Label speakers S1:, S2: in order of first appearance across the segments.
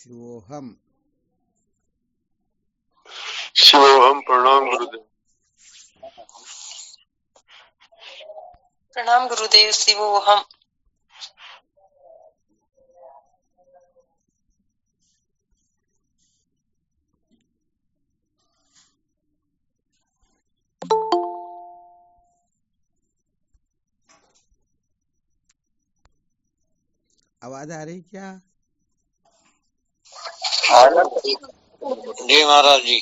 S1: शिवोहम।
S2: शिवोहम। प्रणाम गुरुदेव।
S3: प्रणाम गुरुदेव। शिवोहम।
S1: आवाज आ रही क्या?
S2: जी महाराज जी।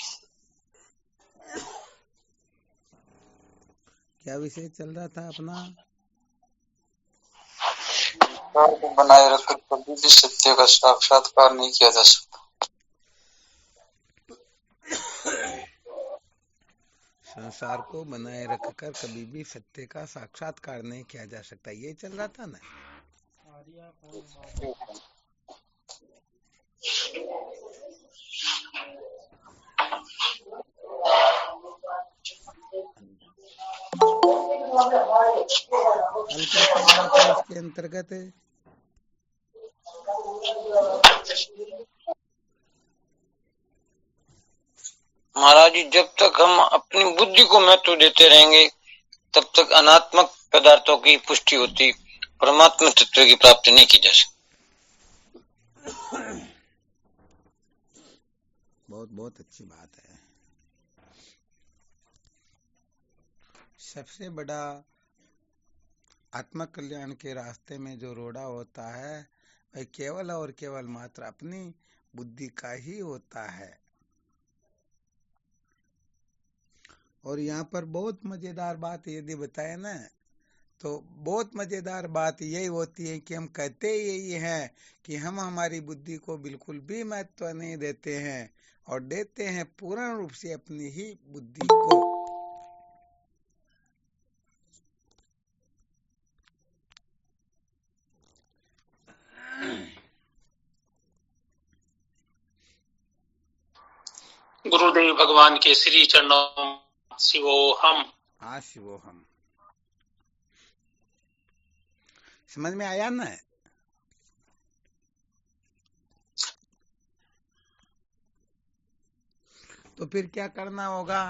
S1: क्या विषय चल रहा था अपना?
S2: को बनाए रखकर कभी भी सत्य का साक्षात्कार नहीं किया जा सकता।
S1: संसार को बनाए रखकर कभी भी सत्य का साक्षात्कार नहीं किया जा सकता, ये चल रहा था ना। कल क्या चल रहा था इसके अंतर्गत?
S2: महाराज जी, जब तक हम अपनी बुद्धि को महत्व देते रहेंगे तब तक अनात्मक पदार्थों की पुष्टि होती, परमात्मा तत्व की प्राप्ति नहीं की जा सकती।
S1: बहुत बहुत अच्छी बात है। सबसे बड़ा आत्म कल्याण के रास्ते में जो रोड़ा होता है वह केवल और केवल मात्र अपनी बुद्धि का ही होता है। और यहाँ पर बहुत मजेदार बात यदि बताए ना, तो बहुत मजेदार बात यही होती है कि हम कहते यही हैं कि हम हमारी बुद्धि को बिल्कुल भी महत्व नहीं देते हैं और देते हैं पूर्ण रूप से अपनी ही बुद्धि को।
S4: गुरुदेव भगवान के श्री चरणों शिवोहम।
S1: हाँ, शिवोहम। समझ में आया ना? तो फिर क्या करना होगा?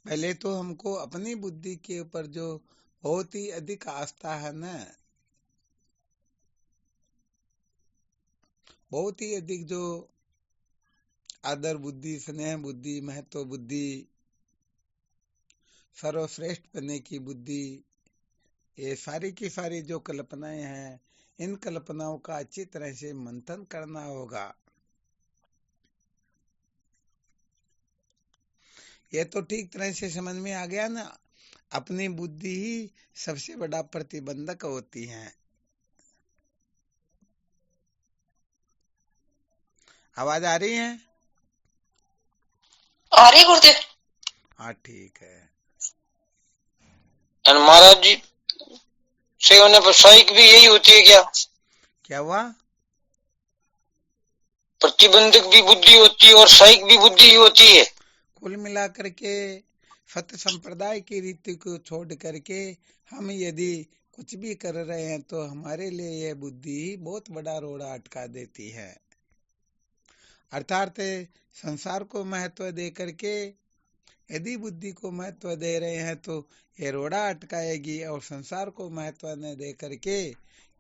S1: पहले तो हमको अपनी बुद्धि के ऊपर जो बहुत ही अधिक आस्था है ना, बहुत ही अधिक जो आदर बुद्धि, स्नेह बुद्धि, महत्व बुद्धि, सर्वश्रेष्ठ बनने की बुद्धि, ये सारी की सारी जो कल्पनाएं हैं, इन कल्पनाओं का अच्छी तरह से मंथन करना होगा। ये तो ठीक तरह से समझ में आ गया ना। अपनी बुद्धि ही सबसे बड़ा प्रतिबंधक होती है। आवाज आ रही है?
S3: आ रही गुरुदेव?
S1: हाँ, ठीक है।
S2: महाराज जी, सही होने पर साइक भी यही होती है क्या?
S1: क्या हुआ?
S2: प्रतिबंधक भी बुद्धि होती है और साइक भी बुद्धि ही होती है।
S1: कुल मिलाकर के सत्य संप्रदाय की रीति को छोड़ करके हम यदि कुछ भी कर रहे हैं तो हमारे लिए यह बुद्धि ही बहुत बड़ा रोड़ा अटका देती है। अर्थात संसार को महत्व दे करके यदि बुद्धि को महत्व दे रहे हैं तो ये रोड़ा अटकाएगी, और संसार को महत्व न दे करके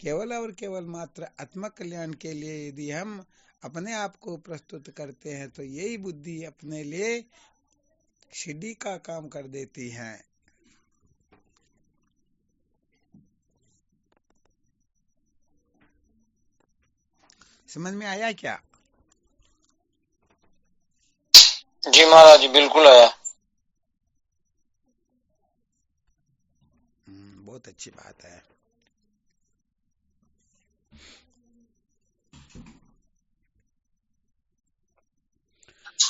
S1: केवल और केवल मात्र आत्म कल्याण के लिए यदि हम अपने आप को प्रस्तुत करते हैं तो यही बुद्धि अपने लिए सीढ़ी का काम कर देती है। समझ में आया क्या?
S2: जी महाराज जी, बिल्कुल आया।
S1: बहुत अच्छी बात है।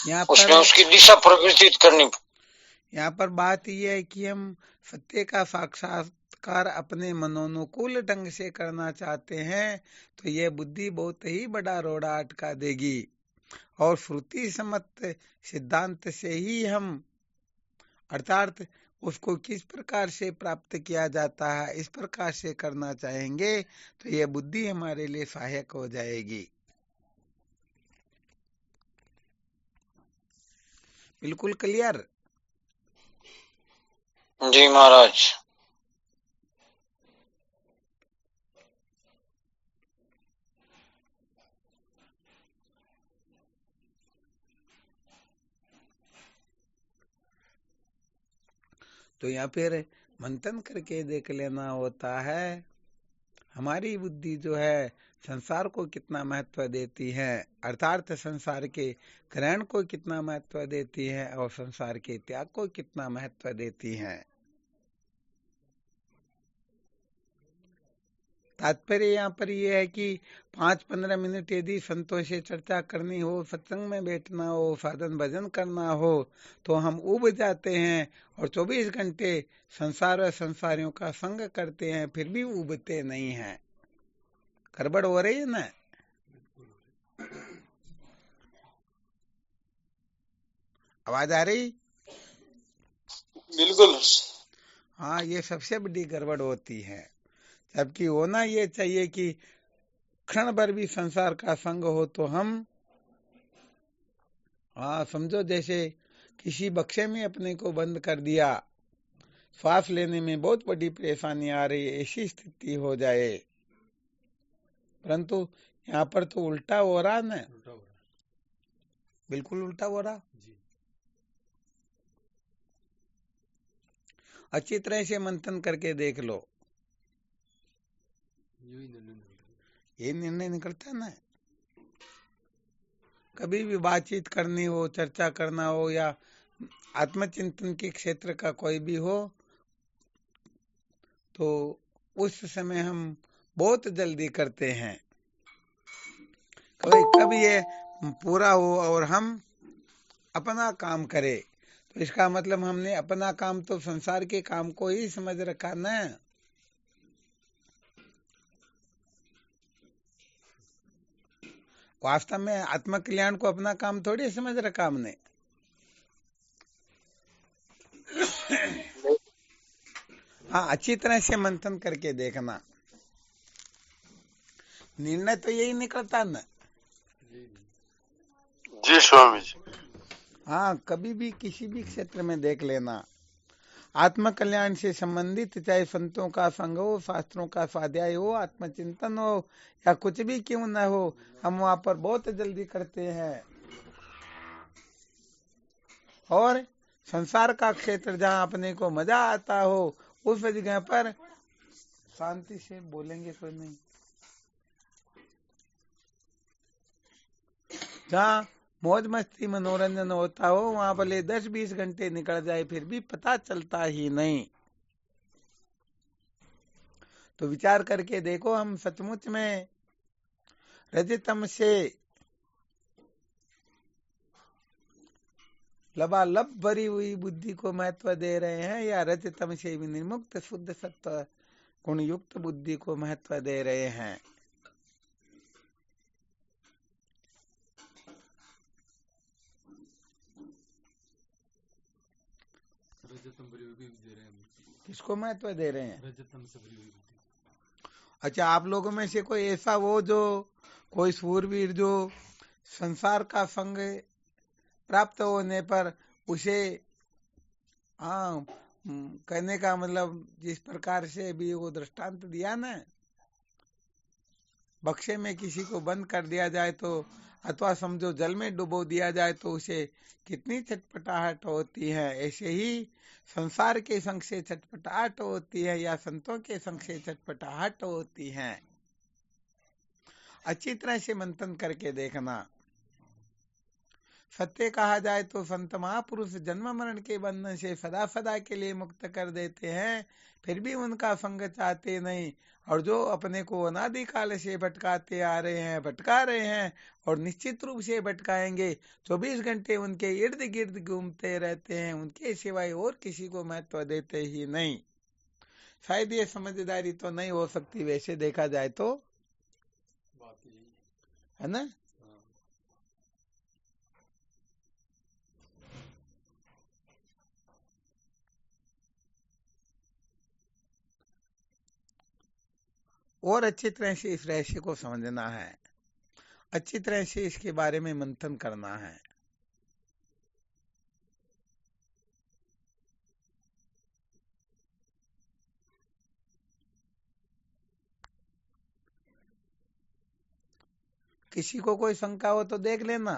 S1: यहाँ पर
S2: उसकी दिशा परिवर्तित करनी।
S1: यहाँ पर बात यह है कि हम सत्य का साक्षात्कार अपने मनोनुकूल ढंग से करना चाहते हैं तो यह बुद्धि बहुत ही बड़ा रोड़ा अटका देगी, और श्रुति सम्मत सिद्धांत से ही हम, अर्थात उसको किस प्रकार से प्राप्त किया जाता है, इस प्रकार से करना चाहेंगे तो यह बुद्धि हमारे लिए सहायक हो जाएगी। बिल्कुल क्लियर?
S2: जी महाराज।
S1: तो या फिर मंथन करके देख लेना होता है हमारी बुद्धि जो है संसार को कितना महत्व देती है, अर्थात संसार के ग्रहण को कितना महत्व देती है और संसार के त्याग को कितना महत्व देती है। तात्पर्य यहाँ पर यह है कि 5-15 मिनट यदि संतों से चर्चा करनी हो, सत्संग में बैठना हो, साधन भजन करना हो तो हम उब जाते हैं और 24 घंटे संसार और संसारियों का संग करते हैं, फिर भी उबते नहीं हैं। गड़बड़ हो रही है ना? आवाज आ रही?
S4: बिल्कुल।
S1: हाँ, ये सबसे बड़ी गड़बड़ होती है। जबकि होना ये चाहिए कि क्षण भर भी संसार का संग हो तो हम, हाँ समझो जैसे किसी बक्से में अपने को बंद कर दिया, श्वास लेने में बहुत बड़ी परेशानी आ रही है, ऐसी स्थिति हो जाए, परंतु यहाँ पर तो उल्टा हो रहा ना, बिल्कुल उल्टा हो रहा। अच्छी तरह से मंथन करके देख लो, ये निर्णय निकलता है ना। कभी भी बातचीत करनी हो, चर्चा करना हो या आत्मचिंतन के क्षेत्र का कोई भी हो तो उस समय हम बहुत जल्दी करते हैं, कभी ये पूरा हो और हम अपना काम करें, तो इसका मतलब हमने अपना काम तो संसार के काम को ही समझ रखा ना। वास्तव में आत्मकल्याण को अपना काम थोड़ी समझ रखा हमने। हाँ, अच्छी तरह से मंथन करके देखना, निर्णय तो यही निकलता ना।
S5: जी स्वामी जी।
S1: हाँ, कभी भी किसी भी क्षेत्र में देख लेना, आत्मकल्याण से संबंधित चाहे संतों का संग हो, शास्त्रों का स्वाध्याय हो, आत्मचिंतन हो या कुछ भी क्यों न हो, हम वहां पर बहुत जल्दी करते हैं। और संसार का क्षेत्र जहाँ अपने को मजा आता हो उस जगह पर शांति से बोलेंगे कोई नहीं, जहाँ मौज मस्ती मनोरंजन होता हो वहां भले 10-20 घंटे निकल जाए फिर भी पता चलता ही नहीं। तो विचार करके देखो, हम सचमुच में रजतम से लबालब भरी हुई बुद्धि को महत्व दे रहे हैं या रजतम से विनिर्मुक्त शुद्ध सत्व गुण युक्त बुद्धि को महत्व दे रहे हैं? किसको महत्व दे रहे हैं? अच्छा, आप लोगों में से कोई ऐसा हो जो कोई सूरवीर जो संसार का संग प्राप्त होने पर उसे, हाँ कहने का मतलब जिस प्रकार से भी वो दृष्टांत दिया ना, बक्से में किसी को बंद कर दिया जाए तो अथवा समझो जल में डुबो दिया जाए तो उसे कितनी छटपटाहट होती है, ऐसे ही संसार के संग से छटपटाहट होती है या संतों के संग से छटपटाहट होती है। अच्छी तरह से मंथन करके देखना। सत्य कहा जाए तो संत महापुरुष जन्म मरण के बंधन से सदा सदा के लिए मुक्त कर देते हैं, फिर भी उनका संग चाहते नहीं, और जो अपने को अनादिकाल से भटकाते आ रहे हैं, भटका रहे हैं और निश्चित रूप से भटकाएंगे, 24 घंटे उनके इर्द गिर्द घूमते रहते हैं, उनके सिवाय और किसी को महत्व देते ही नहीं। शायद ये समझदारी तो नहीं हो सकती वैसे देखा जाए तो, है ना? और अच्छी तरह से इस रहस्य को समझना है, अच्छी तरह से इसके बारे में मंथन करना है। किसी को कोई शंका हो तो देख लेना।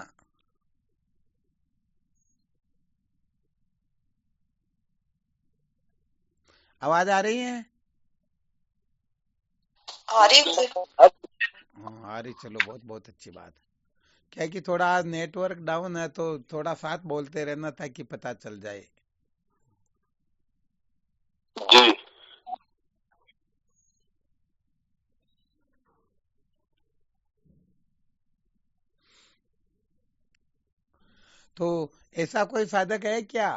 S1: आवाज आ रही है?
S3: आ रही है।
S1: हाँ आ रही, चलो बहुत बहुत अच्छी बात। क्या है कि थोड़ा आज नेटवर्क डाउन है तो थोड़ा साथ बोलते रहना ताकि पता चल जाए।
S2: जी।
S1: तो ऐसा कोई साधक है क्या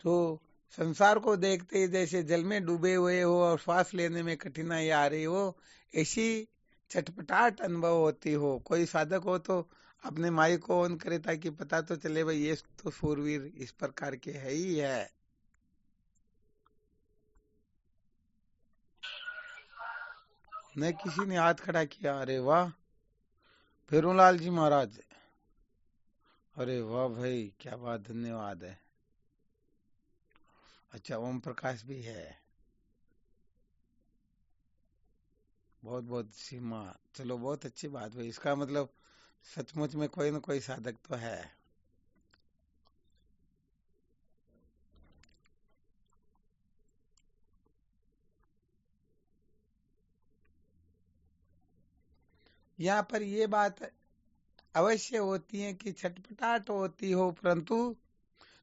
S1: जो संसार को देखते ही जैसे जल में डूबे हुए हो और श्वास लेने में कठिनाई आ रही हो, ऐसी छटपटाहट अनुभव होती हो? कोई साधक हो तो अपने माइक को ऑन करे ताकि पता तो चले भाई ये तो सूरवीर इस प्रकार के है ही है। न किसी ने हाथ खड़ा किया। अरे वाह फेरूलाल जी महाराज, अरे वाह भाई क्या बात, धन्यवाद है। अच्छा ओम प्रकाश भी है, बहुत बहुत सीमा, चलो बहुत अच्छी बात भाई। इसका मतलब सचमुच में कोई न कोई साधक तो है। यहाँ पर ये बात अवश्य होती है कि छटपटाहट होती हो, परंतु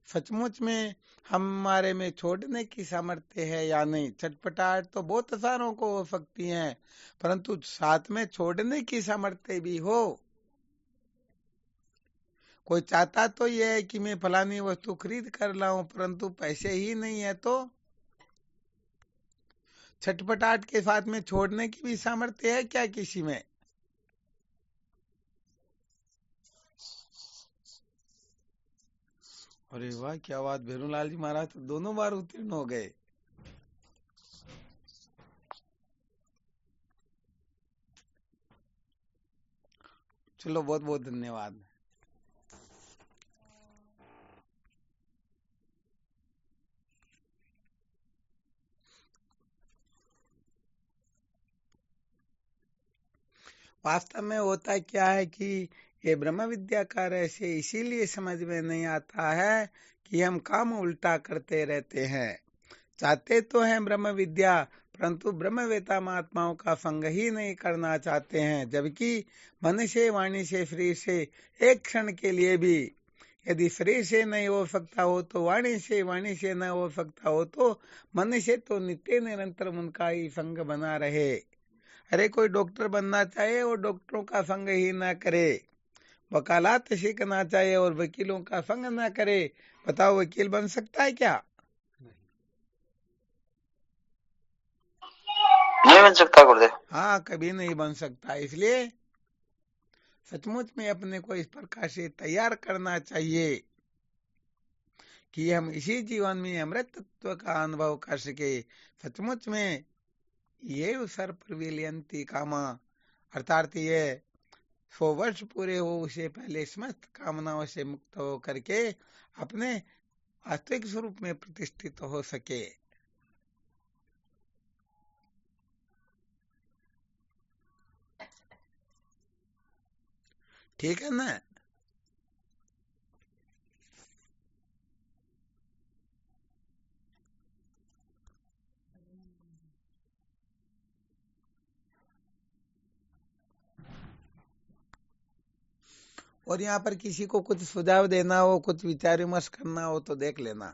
S1: सचमुच में हमारे में छोड़ने की सामर्थ्य है या नहीं। छटपटाहट तो बहुत सारों को हो सकती है, परंतु साथ में छोड़ने की सामर्थ्य भी हो। कोई चाहता तो ये है कि मैं फलानी वस्तु खरीद कर लाऊं, परंतु पैसे ही नहीं है, तो छटपटाहट के साथ में छोड़ने की भी सामर्थ्य है क्या किसी में? अरे वाह क्या बात, भेरूलाल जी महाराज तो दोनों बार उत्तीर्ण हो गए। चलो बहुत बहुत धन्यवाद। वास्तव में होता क्या है कि ये ब्रह्म विद्या का रहस्य इसीलिए समझ में नहीं आता है कि हम काम उल्टा करते रहते हैं। चाहते तो हैं ब्रह्म विद्या, परंतु ब्रह्मवेता महात्माओं का संग ही नहीं करना चाहते हैं। जबकि मन से वाणी से शरीर से एक क्षण के लिए भी यदि शरीर से नहीं हो सकता हो तो वाणी से न हो सकता हो तो मन से तो नित्य निरंतर उनका ही संग बना रहे। अरे कोई डॉक्टर बनना चाहे और डॉक्टरों का संग ही ना करे, वकालत सीखना चाहे और वकीलों का संग ना करे, बताओ वकील बन सकता है क्या?
S2: नहीं बन सकता गुरुदेव।
S1: हाँ कभी नहीं बन सकता। इसलिए सचमुच में अपने को इस प्रकार से तैयार करना चाहिए कि हम इसी जीवन में अमृत तत्व का अनुभव कर सके। सचमुच में ये सर्पविलियंती कामा, अर्थात ये 100 वर्ष पूरे हो उससे पहले समस्त कामनाओं से मुक्त हो करके अपने वास्तविक स्वरूप में प्रतिष्ठित हो सके। ठीक है ना? और यहाँ पर किसी को कुछ सुझाव देना हो, कुछ विचार विमर्श करना हो तो देख लेना।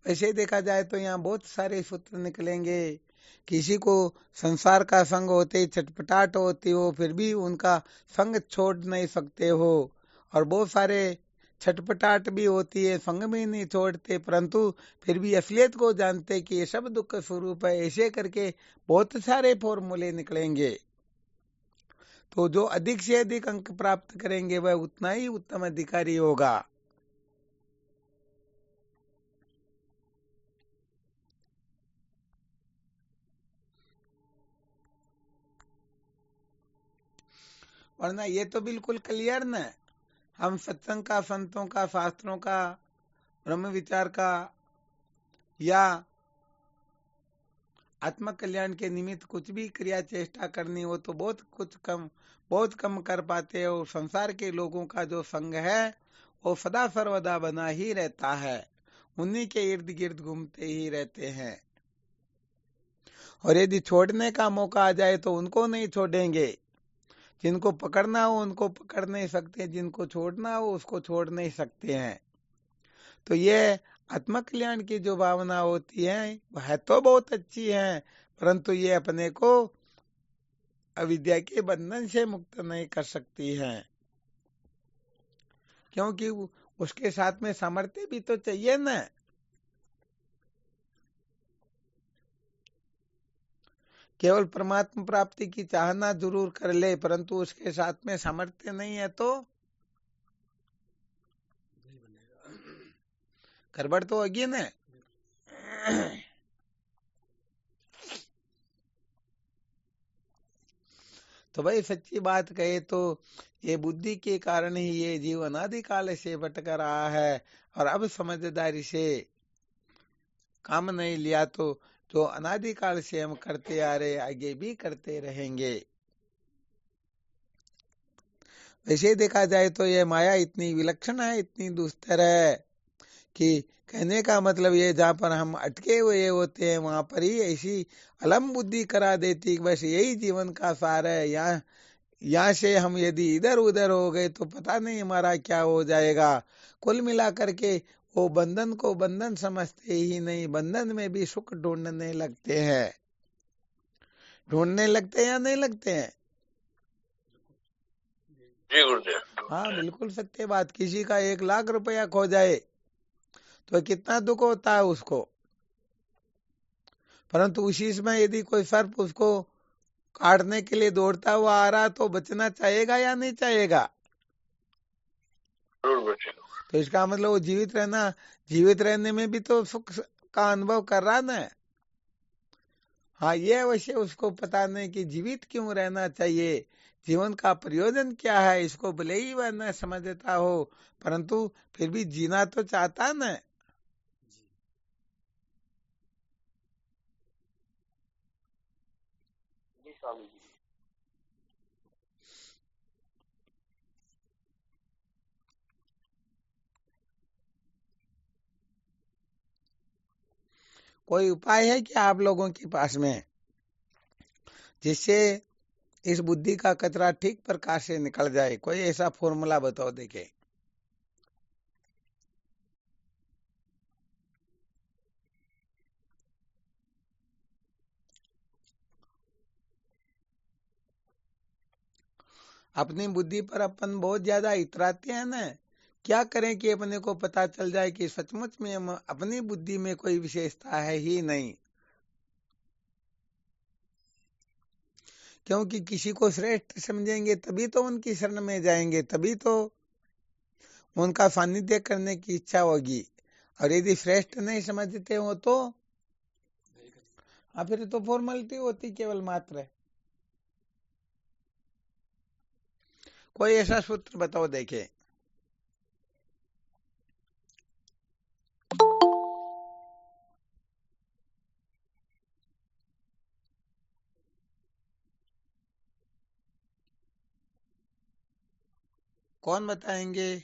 S1: वैसे देखा जाए तो यहाँ बहुत सारे सूत्र निकलेंगे। किसी को संसार का संग होते ही छटपटाहट होती हो फिर भी उनका संग छोड़ नहीं सकते हो, और बहुत सारे छटपटाहट भी होती है संग भी नहीं छोड़ते, परंतु फिर भी असलियत को जानते कि ये सब दुख स्वरूप है, ऐसे करके बहुत सारे फॉर्मूले निकलेंगे। तो जो अधिक से अधिक अंक प्राप्त करेंगे वह उतना ही उत्तम अधिकारी होगा। वरना ये तो बिल्कुल क्लियर न, हम सत्संग का, संतों का, शास्त्रों का, ब्रह्म विचार का या आत्म कल्याण के निमित्त कुछ भी क्रिया चेष्टा करनी हो तो बहुत कम कर पाते हो। संसार के लोगों का जो संग है वो सदा सर्वदा बना ही रहता है, उन्हीं के इर्द गिर्द घूमते ही रहते हैं। और यदि छोड़ने का मौका आ जाए तो उनको नहीं छोड़ेंगे। जिनको पकड़ना हो उनको पकड़ नहीं सकते, जिनको छोड़ना हो उसको छोड़ नहीं सकते हैं। तो ये आत्म कल्याण की जो भावना होती है वह तो बहुत अच्छी है, परंतु ये अपने को अविद्या के बंधन से मुक्त नहीं कर सकती है, क्योंकि उसके साथ में सामर्थ्य भी तो चाहिए ना। केवल परमात्मा प्राप्ति की चाहना जरूर कर ले, परंतु उसके साथ में सामर्थ्य नहीं है तो गड़बड़ तो होगी ना। तो भाई सच्ची बात कहे तो ये बुद्धि के कारण ही ये जीव अनादिकाल से भटक रहा है, और अब समझदारी से काम नहीं लिया तो जो अनादिकाल से हम करते आ रहे आगे भी करते रहेंगे। वैसे देखा जाए तो ये माया इतनी विलक्षण है, इतनी दुस्तर है कि कहने का मतलब ये जहाँ पर हम अटके हुए होते हैं वहां पर ही ऐसी अलम बुद्धि करा देती, बस यही जीवन का सार है। यहाँ से हम यदि इधर उधर हो गए तो पता नहीं हमारा क्या हो जाएगा। कुल मिला करके वो बंधन को बंधन समझते ही नहीं, बंधन में भी सुख ढूंढने लगते हैं। ढूंढने लगते हैं या नहीं लगते हैं?
S2: जी गुरुदेव।
S1: हाँ बिल्कुल सत्य बात। किसी का 1 लाख रुपया खो जाए तो कितना दुख होता है उसको, परंतु उसी समय यदि कोई सर्प उसको काटने के लिए दौड़ता हुआ आ रहा तो बचना चाहेगा या नहीं चाहेगा?
S2: जरूर बचेगा।
S1: तो इसका मतलब वो जीवित रहने में भी तो सुख का अनुभव कर रहा ना। हाँ, ये अवश्य उसको पता नहीं कि जीवित क्यों रहना चाहिए, जीवन का प्रयोजन क्या है, इसको भले ही वह न समझता हो, परंतु फिर भी जीना तो चाहता न। कोई उपाय है क्या आप लोगों के पास में जिससे इस बुद्धि का कचरा ठीक प्रकार से निकल जाए? कोई ऐसा फॉर्मूला बताओ देखे। अपनी बुद्धि पर अपन बहुत ज्यादा इतराते हैं ना, क्या करें कि अपने को पता चल जाए कि सचमुच में हम अपनी बुद्धि में कोई विशेषता है ही नहीं। क्योंकि किसी को श्रेष्ठ समझेंगे तभी तो उनकी शरण में जाएंगे, तभी तो उनका सानिध्य करने की इच्छा होगी। और यदि श्रेष्ठ नहीं समझते हो तो हाँ, फिर तो फॉर्मेलिटी होती केवल मात्र। कोई ऐसा सूत्र बताओ देखे। कौन बताएंगे?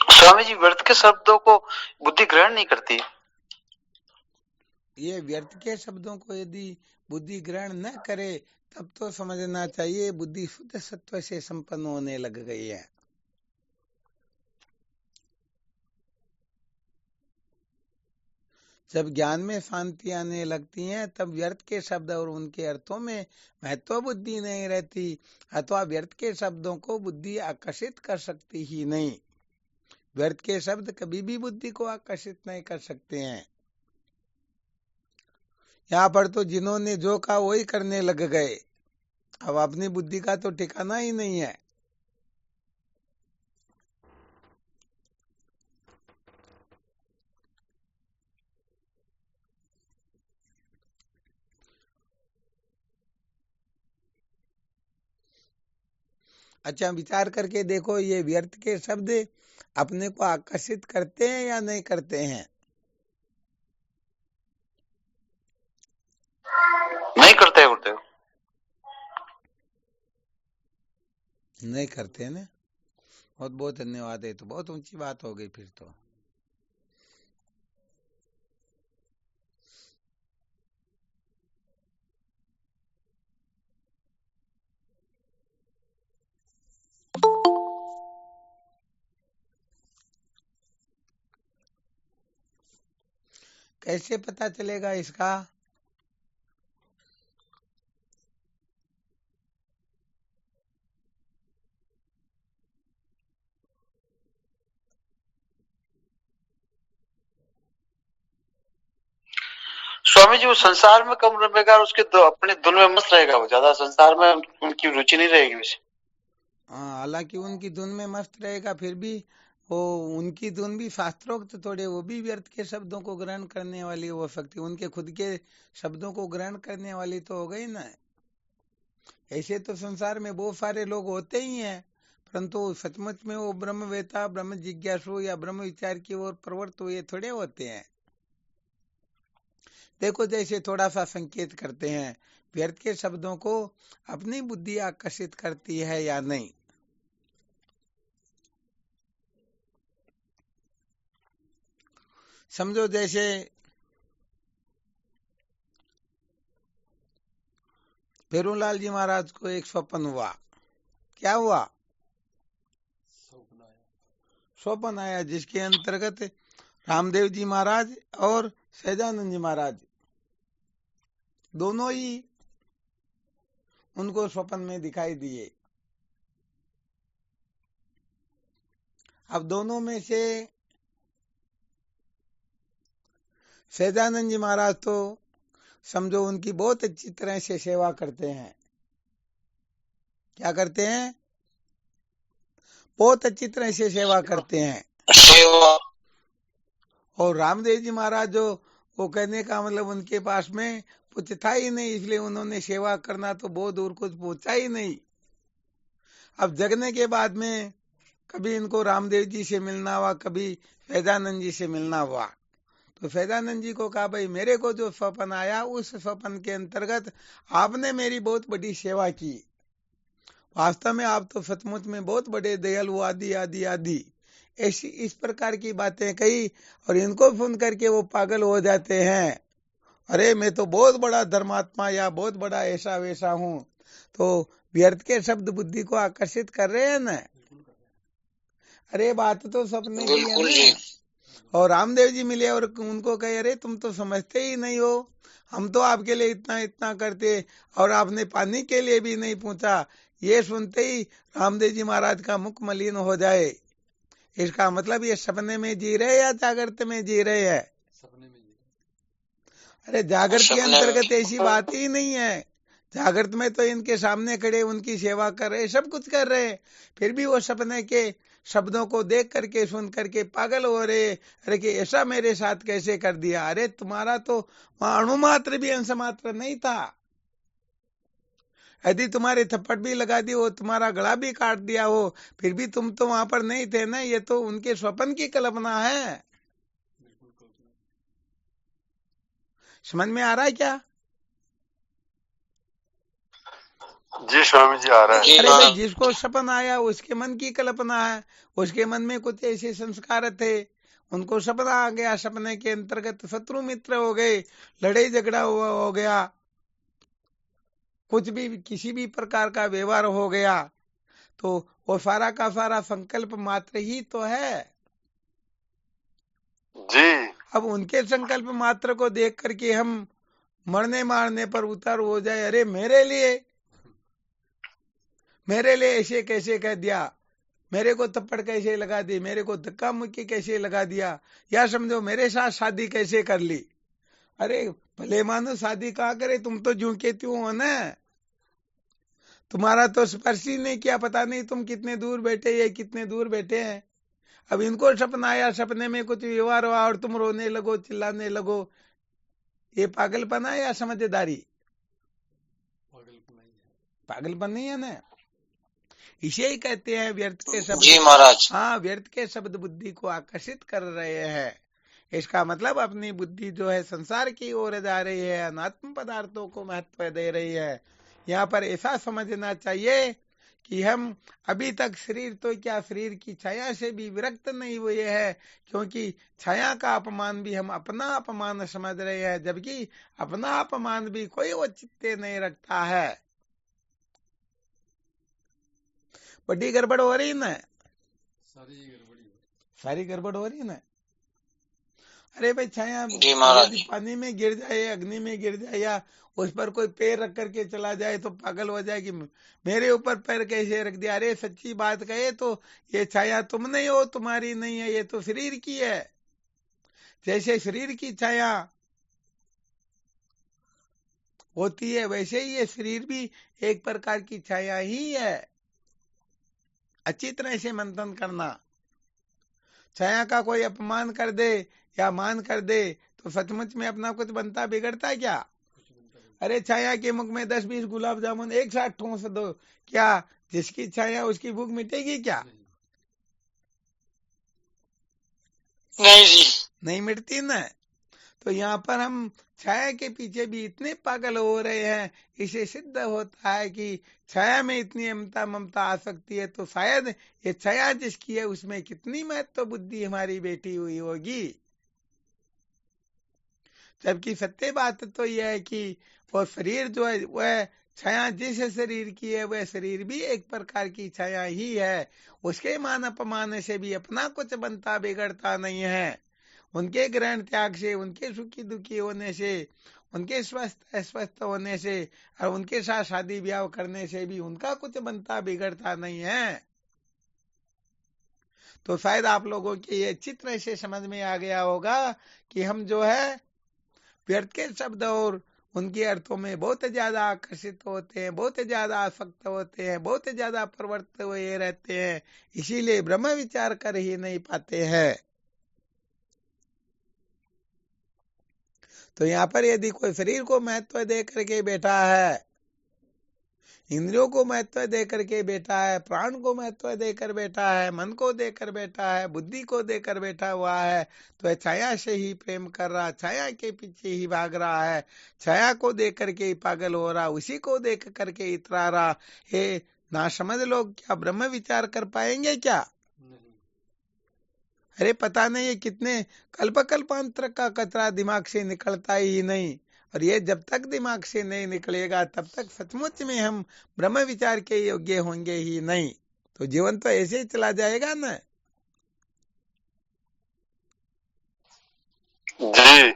S5: स्वामी जी, व्यर्थ के शब्दों को बुद्धि ग्रहण नहीं करती।
S1: ये व्यर्थ के शब्दों को यदि बुद्धि ग्रहण न करे तब तो समझना चाहिए बुद्धि शुद्ध सत्व से संपन्न होने लग गई है। जब ज्ञान में शांति आने लगती है तब व्यर्थ के शब्द और उनके अर्थों में महत्व बुद्धि नहीं रहती, अथवा व्यर्थ के शब्दों को बुद्धि आकर्षित कर सकती ही नहीं। व्यर्थ के शब्द कभी भी बुद्धि को आकर्षित नहीं कर सकते हैं। यहाँ पर तो जिन्होंने जो कहा वही करने लग गए, अब अपनी बुद्धि का तो ठिकाना ही नहीं है। अच्छा, विचार करके देखो, ये व्यर्थ के शब्द अपने को आकर्षित करते हैं या नहीं करते हैं?
S5: नहीं करते गुरुदेव।
S1: नहीं करते ना। बहुत बहुत धन्यवाद। है तो बहुत ऊंची बात हो गई फिर तो। कैसे पता चलेगा इसका?
S5: स्वामी जी वो संसार में कम रमेगा, उसके अपने धुन में मस्त रहेगा, वो ज्यादा संसार में उनकी रुचि नहीं रहेगी वैसे।
S1: हालांकि उनकी धुन में मस्त रहेगा, फिर भी वो उनकी धुन भी शास्त्रोक्त थोड़े, वो भी व्यर्थ के शब्दों को ग्रहण करने वाली हो सकती, उनके खुद के शब्दों को ग्रहण करने वाली तो हो गई ना। ऐसे तो संसार में बहुत सारे लोग होते ही हैं, परंतु सचमुच में वो ब्रह्मवेता, ब्रह्म जिज्ञासु या ब्रह्म विचार की ओर प्रवृत्त हुए थोड़े होते हैं। देखो, जैसे थोड़ा सा संकेत करते हैं, व्यर्थ के शब्दों को अपनी बुद्धि आकर्षित करती है या नहीं। समझो जैसे फेरूलाल जी महाराज को एक स्वप्न हुआ। क्या हुआ? स्वप्न आया जिसके अंतर्गत रामदेव जी महाराज और सहजानंद जी महाराज दोनों ही उनको स्वप्न में दिखाई दिए। अब दोनों में से सहजानंद जी महाराज तो समझो उनकी बहुत अच्छी तरह से सेवा करते हैं। क्या करते हैं? बहुत अच्छी तरह से सेवा करते हैं।
S2: सेवा।
S1: और रामदेव जी महाराज जो, वो कहने का मतलब उनके पास में कुछ था ही नहीं, इसलिए उन्होंने सेवा करना तो बहुत दूर कुछ पहुंचा ही नहीं। अब जगने के बाद में कभी इनको रामदेव जी से मिलना हुआ, कभी सहजानंद जी से मिलना हुआ, तो सहजानंद जी को कहा, भाई मेरे को जो स्वप्न आया उस स्वप्न के अंतर्गत आपने मेरी बहुत बड़ी सेवा की, वास्तव में आप तो सचमुच में बहुत बड़े दयालु, आदि आदि आदि, ऐसी इस प्रकार की बातें कही। और इनको सुन करके वो पागल हो जाते हैं, अरे मैं तो बहुत बड़ा धर्मात्मा या बहुत बड़ा ऐसा वैसा हूँ। तो व्यर्थ के शब्द बुद्धि को आकर्षित कर रहे हैं ना। अरे बात तो सपने की है ना। और रामदेव जी मिले और उनको कहे, अरे तुम तो समझते ही नहीं हो, हम तो आपके लिए इतना इतना करते और आपने पानी के लिए भी नहीं पूछा। ये सुनते ही रामदेव जी महाराज का मुख मलिन हो जाए। इसका मतलब ये सपने में जी रहे या जागृत में जी रहे हैं? अरे जागृत के अंतर्गत ऐसी बात ही नहीं है। जागृत में तो इनके सामने खड़े उनकी सेवा कर रहे, सब कुछ कर रहे, फिर भी वो सपने के शब्दों को देख करके सुन करके पागल हो रहे। अरे कि ऐसा मेरे साथ कैसे कर दिया? अरे तुम्हारा तो वहां अणुमात्र भी अंश मात्र नहीं था। यदि तुम्हारे थप्पड़ भी लगा दी हो, तुम्हारा गला भी काट दिया हो, फिर भी तुम तो वहां पर नहीं थे ना। ये तो उनके स्वप्न की कल्पना है। समझ में आ रहा है क्या?
S5: जी स्वामी जी आ रहा है।
S1: अरे भाई, जिसको सपन आया उसके मन की कल्पना है, उसके मन में कुछ ऐसे संस्कार थे, उनको सपना आ गया, सपने के अंतर्गत शत्रु मित्र हो गए, लड़ाई झगड़ा हो गया, कुछ भी किसी भी प्रकार का व्यवहार हो गया, तो वो सारा का सारा संकल्प मात्र ही तो है
S5: जी।
S1: अब उनके संकल्प मात्र को देख करके हम मरने मारने पर उतर हो जाए, अरे मेरे लिए ऐसे कैसे कह दिया, मेरे को थप्पड़ कैसे लगा दी, मेरे को धक्का मुक्की कैसे लगा दिया, या समझो मेरे साथ शादी कैसे कर ली। अरे भले मानो शादी कहाँ करे, तुम तो जूं के त्यों हो ना, तुम्हारा तो स्पर्श ही नहीं किया, पता नहीं तुम कितने दूर बैठे, ये कितने दूर बैठे हैं। अब इनको सपना आया, सपने में कुछ व्यवहार हुआ और तुम रोने लगो, चिल्लाने लगो, ये पागलपना है या समझदारी? पागलपन नहीं है ना। इसे ही कहते हैं व्यर्थ के शब्द।
S2: जी महाराज।
S1: हाँ, व्यर्थ के शब्द बुद्धि को आकर्षित कर रहे हैं। इसका मतलब अपनी बुद्धि जो है संसार की ओर जा रही है, अनात्म पदार्थों को महत्व दे रही है। यहाँ पर ऐसा समझना चाहिए कि हम अभी तक शरीर तो क्या, शरीर की छाया से भी विरक्त नहीं हुए हैं, क्योंकि छाया का अपमान भी हम अपना अपमान समझ रहे हैं, जबकि अपना अपमान भी कोई औचित्य नहीं रखता है। बड़ी गड़बड़ हो रही ना, सारी गड़बड़ हो रही ना। अरे भाई, छाया यदि पानी में गिर जाए, अग्नि में गिर जाए, या उस पर कोई पैर रख करके चला जाए तो पागल हो जाएगी, मेरे ऊपर पैर कैसे रख दिया। अरे सच्ची बात कहे तो ये छाया तुम नहीं हो, तुम्हारी नहीं है, ये तो शरीर की है। जैसे शरीर की छाया होती है, वैसे ही ये शरीर भी एक प्रकार की छाया ही है। अच्छी तरह से मंथन करना। छाया का कोई अपमान कर दे या मान कर दे तो सचमुच में अपना कुछ बनता बिगड़ता है क्या? अरे छाया के मुख में 10-20 गुलाब जामुन एक साथ ठोंस दो, क्या जिसकी छाया उसकी भूख मिटेगी क्या?
S2: नहीं जी,
S1: नहीं मिटती ना। तो यहाँ पर हम छाया के पीछे भी इतने पागल हो रहे हैं, इसे सिद्ध होता है कि छाया में इतनी ममता आ सकती है, तो शायद ये छाया जिसकी है उसमें कितनी महत्व बुद्धि हमारी बैठी हुई होगी। जबकि सत्य बात तो यह है कि वो शरीर जो है वह छाया जिस शरीर की है, वह शरीर भी एक प्रकार की छाया ही है। उसके मान अपमान से भी अपना कुछ बनता बिगड़ता नहीं है। उनके ग्रहण त्याग से, उनके सुखी दुखी होने से, उनके स्वस्थ अस्वस्थ होने से और उनके साथ शादी ब्याह करने से भी उनका कुछ बनता बिगड़ता नहीं है। तो शायद आप लोगों की ये अच्छी तरह से समझ में आ गया होगा कि हम जो है व्यर्थ के शब्द और उनके अर्थों में बहुत ज्यादा आकर्षित होते हैं, बहुत ज्यादा आसक्त होते हैं, बहुत ज्यादा प्रवृत्त हुए रहते हैं, इसीलिए ब्रह्म विचार कर ही नहीं पाते हैं। तो यहाँ पर यदि कोई शरीर को महत्व दे करके बैठा है, इंद्रियों को महत्व दे करके बैठा है, प्राण को महत्व देकर बैठा है, मन को देकर बैठा है, बुद्धि को देकर बैठा हुआ है, तो छाया से ही प्रेम कर रहा, छाया के पीछे ही भाग रहा है, छाया को देख करके ही पागल हो रहा, उसी को देख करके इतरा रहा। हे ना समझ लोग, क्या ब्रह्म विचार कर पाएंगे क्या? अरे पता नहीं है कितने कल्पांतर का कचरा दिमाग से निकलता ही नहीं, और ये जब तक दिमाग से नहीं निकलेगा तब तक सचमुच में हम ब्रह्म विचार के योग्य होंगे ही नहीं। तो जीवन तो ऐसे ही चला जाएगा ना
S5: जी।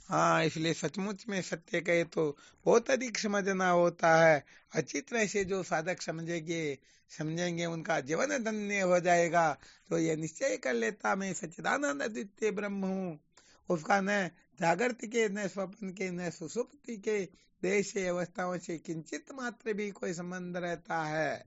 S1: हाँ, इसलिए सचमुच में सत्य कहे तो बहुत अधिक समझना होता है। अच्छी तरह से जो साधक समझेंगे उनका जीवन धन्य हो जाएगा। तो ये निश्चय कर लेता मैं सच्चिदानंद अद्वितीय ब्रह्म हूँ, उसका न जागृत के, न स्वप्न के, न सुसुप्ति के देश से अवस्थाओं से किंचित मात्र भी कोई संबंध रहता है।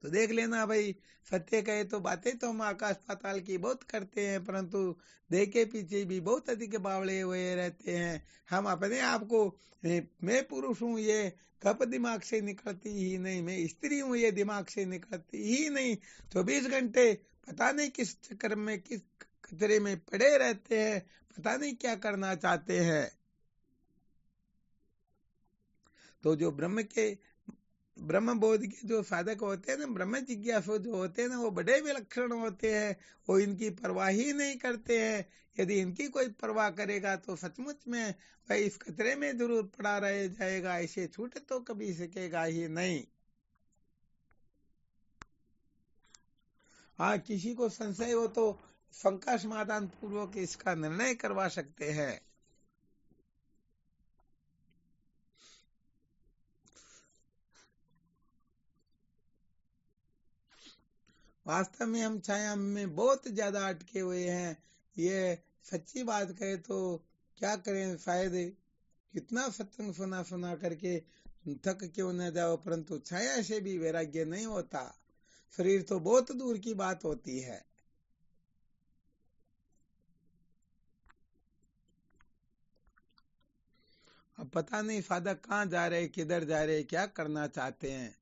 S1: तो देख लेना भाई, सत्य कहे तो बातें तो हम आकाश पाताल की बहुत करते हैं, परंतु देह के पीछे भी बहुत अधिक बावड़े हुए रहते हैं। हम अपने आप को मैं पुरुष हूँ ये कब दिमाग से निकलती ही नहीं, मैं स्त्री हूँ ये दिमाग से निकलती ही नहीं। 24 घंटे पता नहीं किस चक्कर में, किस कचरे में पड़े रहते हैं, पता नहीं क्या करना चाहते हैं। तो जो ब्रह्म बोध के जो साधक होते हैं ना, ब्रह्म जिज्ञासु जो होते हैं ना, वो बड़े विलक्षण होते हैं। वो इनकी परवाह ही नहीं करते हैं। यदि इनकी कोई परवाह करेगा तो सचमुच में वह इस खतरे में जरूर पड़ा रह जाएगा, ऐसे छूट तो कभी सकेगा ही नहीं। हाँ, किसी को संशय हो तो शंका समाधान पूर्वक इसका निर्णय करवा सकते हैं। वास्तव में हम छाया में बहुत ज्यादा अटके हुए हैं। ये सच्ची बात कहे तो क्या करें, शायद कितना सत्संग सुना करके थक क्यों न जाओ, परंतु छाया से भी वैराग्य नहीं होता। शरीर तो बहुत दूर की बात होती है। अब पता नहीं साधक कहाँ जा रहे, किधर जा रहे, क्या करना चाहते हैं।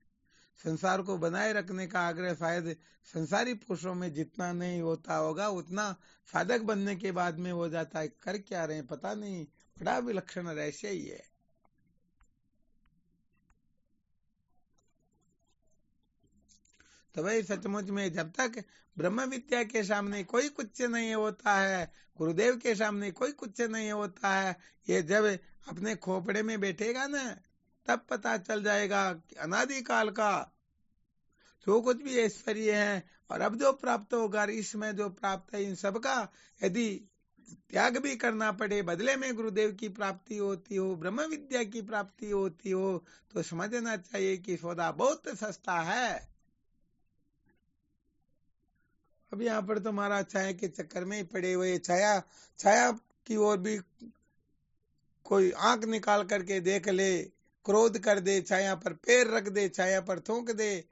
S1: संसार को बनाए रखने का आग्रह शायद संसारी पुरुषों में जितना नहीं होता होगा, उतना साधक बनने के बाद में हो जाता है। कर क्या रहे हैं पता नहीं, बड़ा विलक्षण रहस्य ही है। तो भाई सचमुच में जब तक ब्रह्म विद्या के सामने कोई कुछ नहीं होता है, गुरुदेव के सामने कोई कुछ नहीं होता है, ये जब अपने खोपड़े में बैठेगा ना, तब पता चल जाएगा कि अनादिकाल का जो कुछ भी ऐश्वर्य है और अब जो प्राप्त होगा, इसमें जो प्राप्त है, इन सबका यदि त्याग भी करना पड़े, बदले में गुरुदेव की प्राप्ति होती हो, ब्रह्म विद्या की प्राप्ति होती हो, तो समझना चाहिए कि सौदा बहुत सस्ता है। अब यहाँ पर तो महाराज छाया के चक्कर में ही पड़े हुए, छाया की ओर भी कोई आंख निकाल करके देख ले, क्रोध कर दे, छाया पर पैर रख दे, छाया पर थूक दे,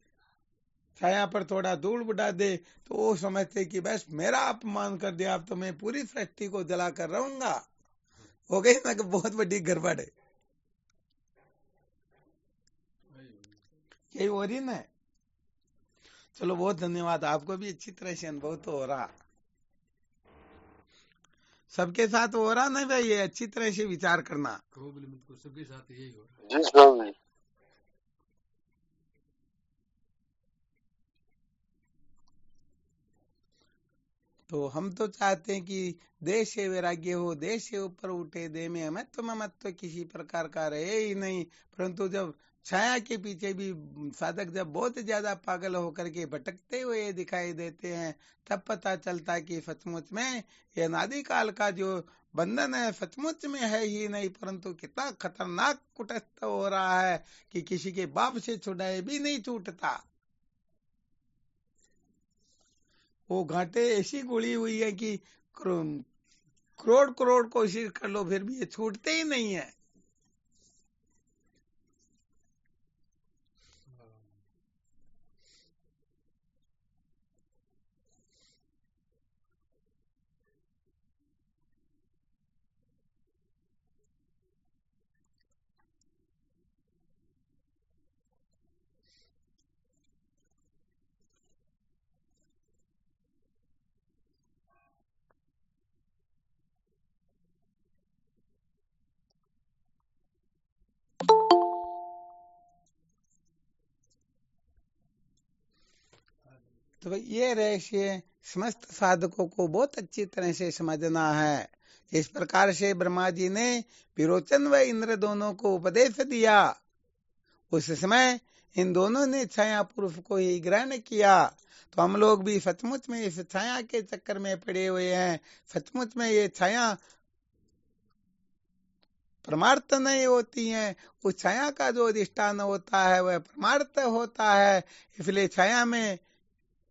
S1: छाया पर थोड़ा धूल उड़ा दे, तो वो समझते कि बस मेरा अपमान कर दिया, अब तो मैं पूरी सृष्टि को जला कर रहूंगा। हो गई ना कि बहुत बड़ी गड़बड़ है, यही हो रही ना। चलो बहुत धन्यवाद, आपको भी अच्छी तरह से अनुभव तो हो रहा, सबके साथ हो रहा ना भाई, ये अच्छी तरह से विचार करना।
S6: सबके साथ यही हो रहा
S5: जी स्वामी।
S1: तो हम तो चाहते हैं कि देश से वैराग्य हो, देश से ऊपर उठे, देह में अमत्व ममत्व किसी प्रकार का रहे ही नहीं। परंतु जब छाया के पीछे भी साधक जब बहुत ज्यादा पागल होकर के भटकते हुए दिखाई देते हैं, तब पता चलता है कि सचमुच में ये अनादिकाल का जो बंधन है सचमुच में है ही नहीं, परंतु कितना खतरनाक कुटस्थ हो रहा है कि किसी के बाप से छुड़ाए भी नहीं छूटता। वो घाटे ऐसी गुड़ी हुई है कि करोड़ करोड़ कोशिश कर लो फिर भी ये छूटते ही नहीं है। तो ये रहस्य समस्त साधकों को बहुत अच्छी तरह से समझना है। इस प्रकार से ब्रह्मा जी ने विरोचन व इंद्र दोनों को उपदेश दिया, उस समय इन दोनों ने छाया पुरुष को ही ग्रहण किया। तो हम लोग भी सचमुच में इस छाया के चक्कर में पड़े हुए हैं। सचमुच में ये छाया परमार्थ नहीं होती है, उस छाया का जो अधिष्ठान होता है वह परमार्थ होता है। इसलिए छाया में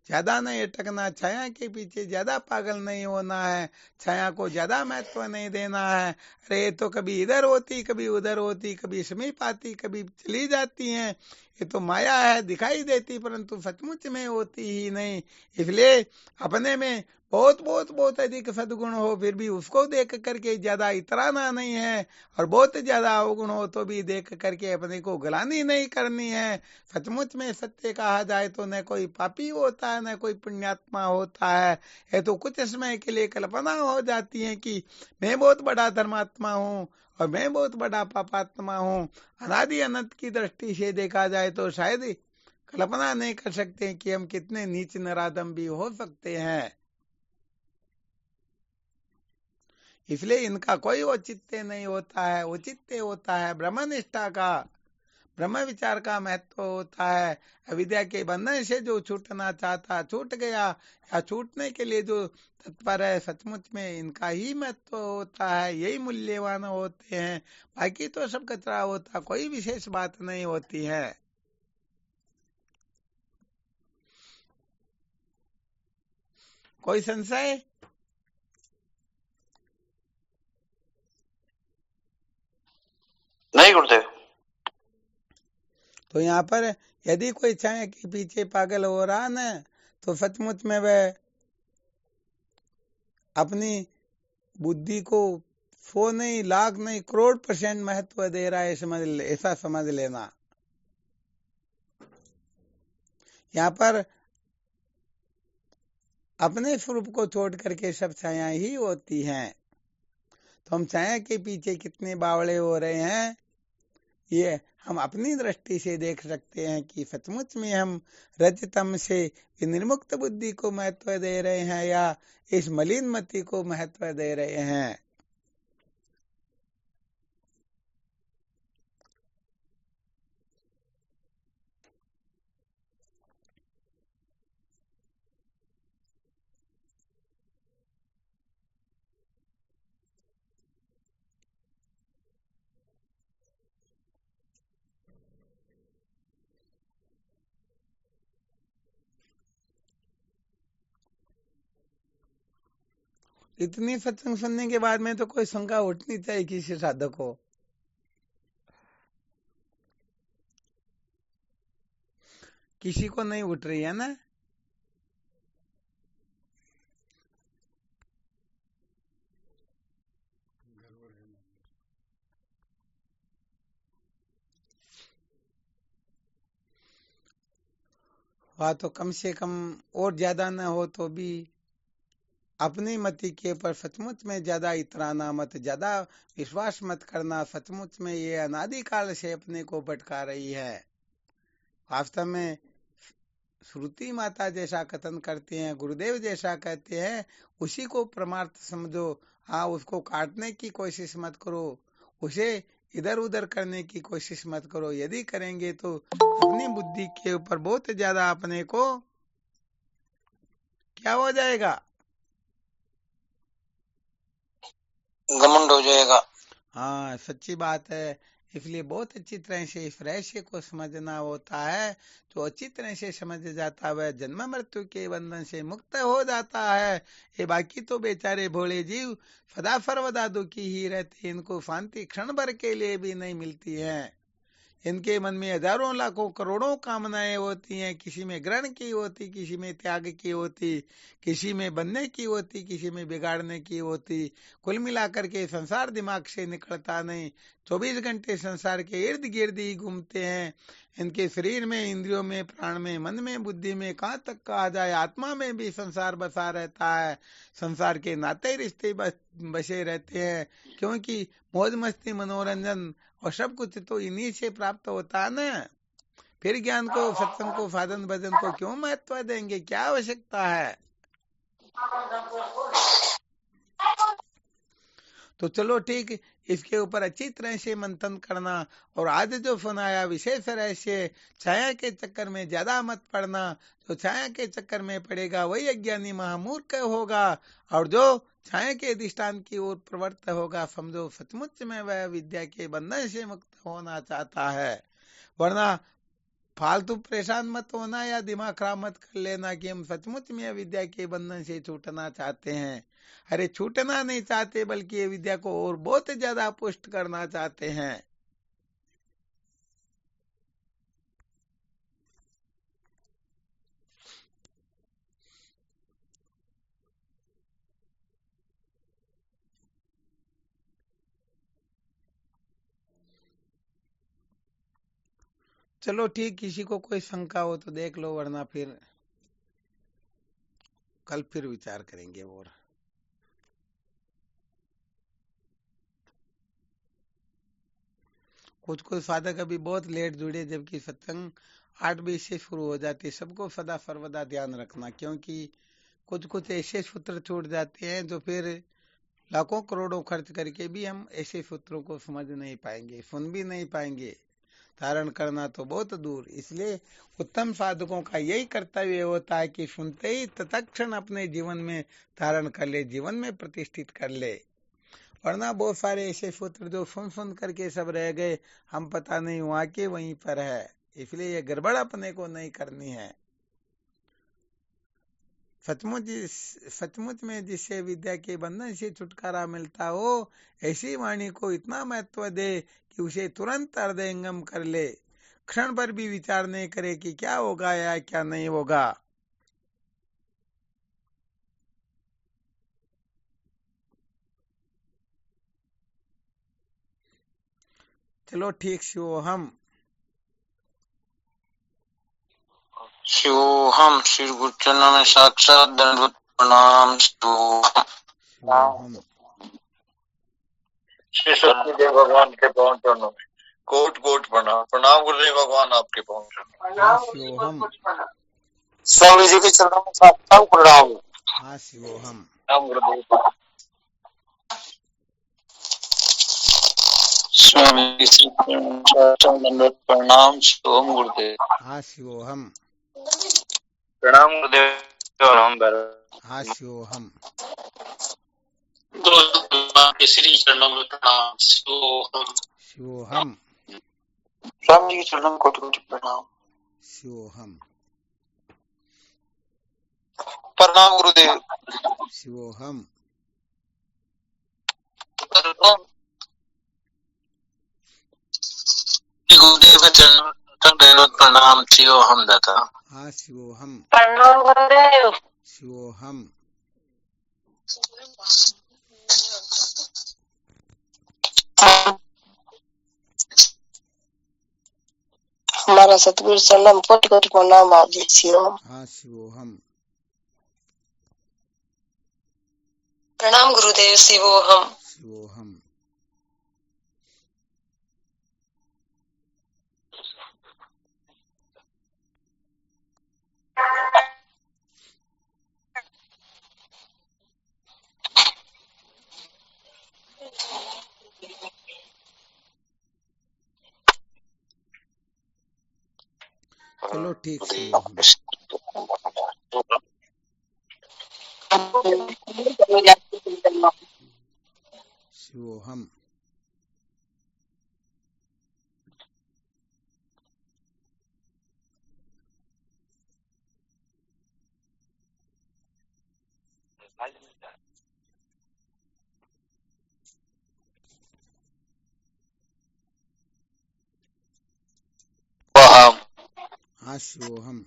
S1: ज्यादा नहीं अटकना, छाया के पीछे ज्यादा पागल नहीं होना है, छाया को ज्यादा महत्व नहीं देना है। अरे तो कभी इधर होती, कभी उधर होती, कभी समीप आती, कभी चली जाती हैं, ये तो माया है, दिखाई देती परंतु सचमुच में होती ही नहीं। इसलिए अपने में बहुत बहुत बहुत अधिक सदगुण हो फिर भी उसको देख करके ज्यादा इतराना नहीं है, और बहुत ज्यादा अवगुण हो तो भी देख करके अपने को गलानी नहीं करनी है। सचमुच में सत्य कहा जाए तो न कोई पापी होता है न कोई पुण्यात्मा होता है। ये तो कुछ समय के लिए कल्पना हो जाती है कि मैं बहुत बड़ा धर्मात्मा हूँ और मैं बहुत बड़ा पापात्मा हूँ। अनादि अनंत की दृष्टि से देखा जाए तो शायद कल्पना नहीं कर सकते कि हम कितने नीच नराधम भी हो सकते हैं। इसलिए इनका कोई औचित्य नहीं होता है, औचित्य होता है ब्रह्मनिष्ठा का। ब्रह्म विचार का महत्व होता है। अविद्या के बंधन से जो छूटना चाहता छूट गया, या छूटने के लिए जो तत्पर है, सचमुच में इनका ही महत्व होता है, यही मूल्यवान होते हैं। बाकी तो सब कचरा होता, कोई विशेष बात नहीं होती है। कोई संशय?
S5: नहीं गुरुदेव।
S1: तो यहाँ पर यदि कोई छाया के पीछे पागल हो रहा न, तो सचमुच में वह अपनी बुद्धि को 100 नहीं, लाख नहीं, करोड़ % महत्व दे रहा है, ऐसा समझ लेना। यहाँ पर अपने स्वरूप को छोड़ करके सब छाया ही होती हैं। तो हम छाया के पीछे कितने बावड़े हो रहे हैं, ये हम अपनी दृष्टि से देख सकते हैं कि सचमुच में हम रजतम से निर्मुक्त बुद्धि को महत्व दे रहे हैं या इस मलिन मति को महत्व दे रहे हैं। इतनी सत्संग सुनने के बाद में तो कोई शंका उठनी चाहिए किसी साधक को। किसी को नहीं उठ रही है ना? वह तो कम से कम और ज्यादा न हो तो भी अपनी मति के ऊपर सचमुच में ज्यादा इतराना मत, ज्यादा विश्वास मत करना। सचमुच में ये अनादिकाल से अपने को भटका रही है। वास्तव में श्रुति माता जैसा कथन करते हैं, गुरुदेव जैसा कहते हैं, उसी को परमार्थ समझो। हाँ, उसको काटने की कोशिश मत करो, उसे इधर उधर करने की कोशिश मत करो। यदि करेंगे तो अपनी बुद्धि के ऊपर बहुत ज्यादा अपने को क्या हो जाएगा,
S2: घमंड हो जाएगा।
S1: हाँ, सच्ची बात है। इसलिए बहुत अच्छी तरह से इस रहस्य को समझना होता है। जो अच्छी तरह से समझ जाता है वह जन्म मृत्यु के बंधन से मुक्त हो जाता है। ये बाकी तो बेचारे भोले जीव सदा सर्वदा दुखी ही रहते, इनको शांति क्षण भर के लिए भी नहीं मिलती है। इनके मन में हजारों लाखों करोड़ों कामनाएं होती हैं, किसी में ग्रहण की होती, किसी में त्याग की होती, किसी में बनने की होती, किसी में बिगाड़ने की होती। कुल मिलाकर के संसार दिमाग से निकलता नहीं, 24 घंटे संसार के इर्द गिर्द ही घूमते हैं। इनके शरीर में, इंद्रियों में, प्राण में, मन में, बुद्धि में, कहाँ तक कहा जाए आत्मा में भी संसार बसा रहता है। संसार के नाते रिश्ते बसे रहते हैं, क्योंकि मौज मस्ती मनोरंजन और सब कुछ तो इन्हीं से प्राप्त होता है ना। फिर ज्ञान को, सत्संग को, साधन भजन को क्यों महत्व देंगे, क्या आवश्यकता है? तो चलो ठीक, इसके ऊपर अच्छी तरह से मंथन करना। और आज जो सुनाया विशेष रहस्य, छाया के चक्कर में ज्यादा मत पड़ना। जो छाया के चक्कर में पड़ेगा वही अज्ञानी महामूर्ख होगा, और जो छाया के अधिष्ठान की ओर प्रवृत्त होगा, समझो सचमुच में वह विद्या के बंधन से मुक्त होना चाहता है। वरना फालतू परेशान मत होना या दिमाग खराब मत कर लेना कि हम सचमुच में विद्या के बंधन से छूटना चाहते हैं। अरे छूटना नहीं चाहते, बल्कि ये विद्या को और बहुत ज्यादा पुष्ट करना चाहते हैं। चलो ठीक, किसी को कोई शंका हो तो देख लो, वरना फिर कल फिर विचार करेंगे। और कुछ साधक अभी बहुत लेट जुड़े, जबकि सत्संग 8 बजे से शुरू हो जाती। सबको सदा सर्वदा ध्यान रखना, क्योंकि कुछ ऐसे सूत्र छूट जाते हैं जो फिर लाखों करोड़ों खर्च करके भी हम ऐसे सूत्रों को समझ नहीं पाएंगे, सुन भी नहीं पाएंगे। धारण करना तो बहुत दूर। इसलिए उत्तम साधकों का यही कर्तव्य होता है कि सुनते ही तत्क्षण अपने जीवन में धारण कर ले, जीवन में प्रतिष्ठित कर ले। वरना बहुत सारे ऐसे सूत्र जो सुन करके सब रह गए, हम पता नहीं वहां के वहीं पर है। इसलिए ये गड़बड़ अपने को नहीं करनी है। सचमुच में जिससे विद्या के बंधन से छुटकारा मिलता हो, ऐसी वाणी को इतना महत्व दे कि उसे तुरंत हृदयंगम कर ले, क्षण पर भी विचार नहीं करे कि क्या होगा या क्या नहीं होगा। चलो ठीक, शिवोहम।
S2: शिवोहम। श्री गुरुचरणों में साक्षात दंडवत प्रणाम।
S1: शिवोहम।
S5: श्री सत्यदेव भगवान के पावन चरणों में कोट कोट प्रणाम। प्रणाम गुरुदेव भगवान, आपके पावन चरणों।
S1: हाँ शिवोहम।
S5: स्वामी जी के चरणों में साष्टांग प्रणाम।
S1: हाँ शिवोहम।
S5: प्रणाम गुरुदेव।
S2: स्वामी जी दंडवत प्रणाम। शिवोहम गुरुदेव।
S1: हाँ शिवोहम।
S5: प्रणाम गुरुदेव।
S1: हाँ शिवोहम।
S4: भगवान के श्री चरणों में प्रणाम। शिवोहम।
S1: शिवोहम।
S5: स्वामी जी के चरणों में कोटि कोटि प्रणाम।
S1: शिवोहम।
S5: प्रणाम गुरुदेव।
S1: शिवोहम।
S2: गुरुदेव के चरणों दंडवत प्रणाम। शिवोहम दाता।
S1: हाँ शिवोहम।
S3: प्रणाम गुरुदेव।
S1: शिवोहम।
S3: हमारा सतगुरु सलाम कोटि कोटि प्रणाम आप जी। शिवोहम।
S1: हाँ शिवोहम।
S3: प्रणाम गुरुदेव। शिवोहम।
S1: शिवोहम। चलो ठीक, शिवोहम। शिवोहम। हाँ शिवोहम।